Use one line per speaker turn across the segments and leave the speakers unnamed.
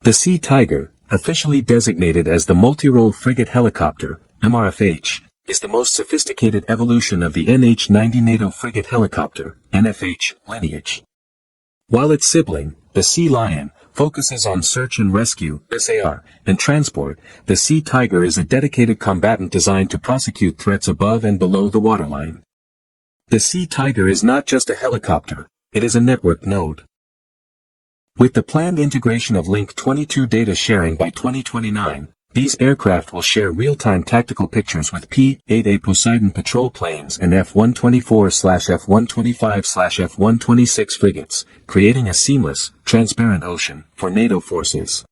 The Sea Tiger, officially designated as the Multi-Role Frigate Helicopter, MRFH, is the most sophisticated evolution of the NH90 NATO Frigate Helicopter, NFH, lineage. While its sibling, the Sea Lion, focuses on search and rescue, SAR, and transport, the Sea Tiger is a dedicated combatant designed to prosecute threats above and below the waterline. The Sea Tiger is not just a helicopter, it is a network node. With the planned integration of Link 22 data sharing by 2029, these aircraft will share real-time tactical pictures with P-8A Poseidon patrol planes and F-124/F-125/F-126 frigates, creating a seamless, transparent ocean for NATO forces.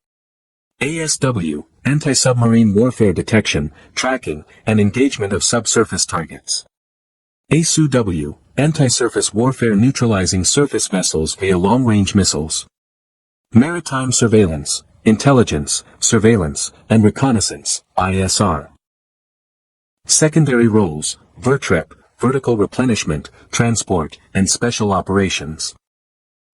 ASW, Anti-Submarine Warfare Detection, Tracking, and Engagement of Subsurface Targets. ASW, Anti-Surface Warfare Neutralizing Surface Vessels via Long-Range Missiles. Maritime Surveillance, Intelligence, Surveillance, and Reconnaissance, ISR. Secondary roles, VRTREP, Vertical Replenishment, Transport, and Special Operations.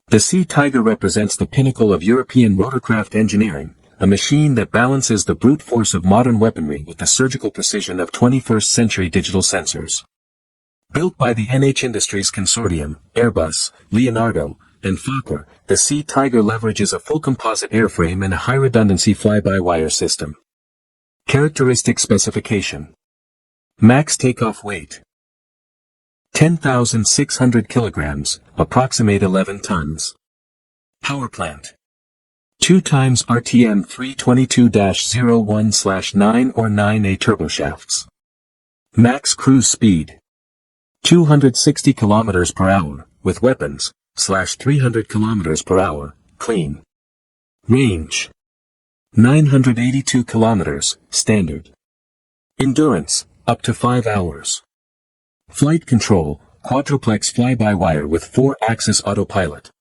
The Sea Tiger represents the pinnacle of European rotorcraft engineering, a machine that balances the brute force of modern weaponry with the surgical precision of 21st-century digital sensors. Built by the NH Industries Consortium, Airbus, Leonardo, and Fokker, the Sea Tiger leverages a full composite airframe and a high-redundancy fly-by-wire system. Characteristic specification. Max takeoff weight. 10,600 kilograms, approximate 11 tons. Power plant. 2 times RTM 322-01/9 or 9A turboshafts. Max cruise speed. 260 kilometers per hour, with weapons, /300 kilometers per hour, clean. Range. 982 kilometers, standard. Endurance, up to 5 hours. Flight control, quadruplex fly-by-wire with 4-axis autopilot.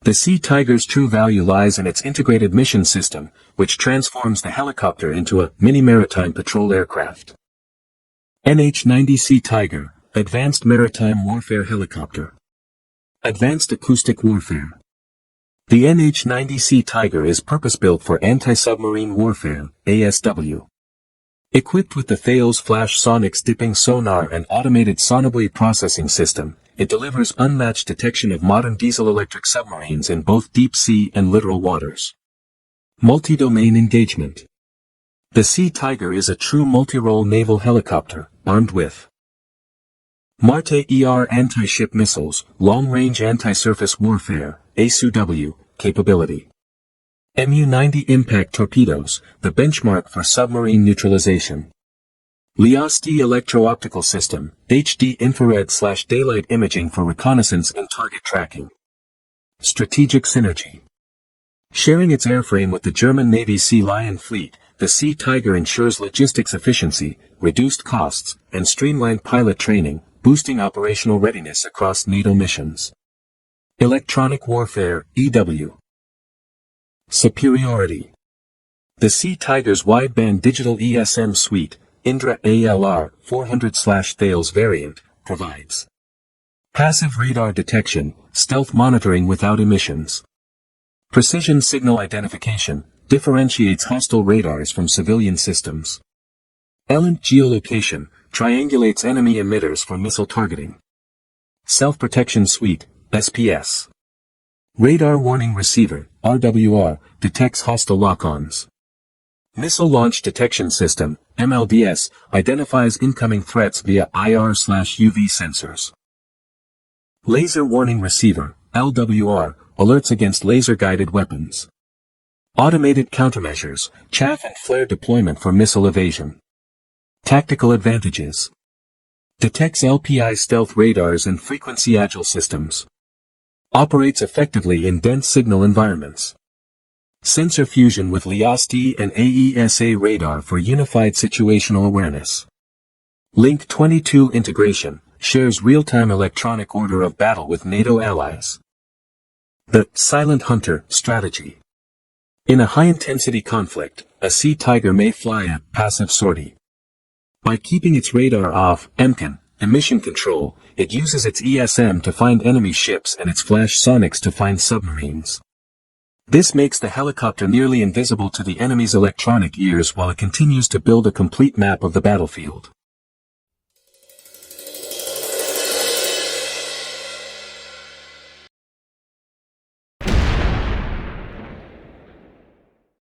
The Sea Tiger's true value lies in its integrated mission system, which transforms the helicopter into a mini maritime patrol aircraft. NH90 Sea Tiger, Advanced Maritime Warfare Helicopter. Advanced Acoustic Warfare. The NH90 Sea Tiger is purpose-built for anti-submarine warfare, ASW. Equipped with the Thales Flash Sonics dipping sonar and automated sonobuoy processing system, it delivers unmatched detection of modern diesel-electric submarines in both deep sea and littoral waters. Multi-domain engagement. The Sea Tiger is a true multi-role naval helicopter, armed with Marte-ER anti-ship missiles, long-range anti-surface warfare, ASW, capability. Mu-90 impact torpedoes, the benchmark for submarine neutralization. LIASD electro-optical system, HD infrared/daylight imaging for reconnaissance and target tracking. Strategic synergy. Sharing its airframe with the German Navy's Sea Lion fleet, the Sea Tiger ensures logistics efficiency, reduced costs, and streamlined pilot training, boosting operational readiness across NATO missions. Electronic warfare, EW. Superiority. The Sea Tiger's wideband digital ESM suite, Indra ALR 400/Thales variant, provides passive radar detection, stealth monitoring without emissions. Precision signal identification, differentiates hostile radars from civilian systems. Element geolocation, triangulates enemy emitters for missile targeting. Self-protection suite, SPS. Radar warning receiver, RWR, detects hostile lock-ons. Missile launch detection system, MLDS, identifies incoming threats via IR/UV sensors. Laser warning receiver, LWR, alerts against laser-guided weapons. Automated countermeasures, chaff and flare deployment for missile evasion. Tactical advantages. Detects LPI stealth radars and frequency agile systems. Operates effectively in dense signal environments. Sensor fusion with LIASD and AESA radar for unified situational awareness. Link 22 integration, shares real-time electronic order of battle with NATO allies. The silent hunter strategy. In a high-intensity conflict, a Sea Tiger may fly a passive sortie. By keeping its radar off, EMCAN, emission control, it uses its ESM to find enemy ships and its flash sonics to find submarines. This makes the helicopter nearly invisible to the enemy's electronic ears while it continues to build a complete map of the battlefield.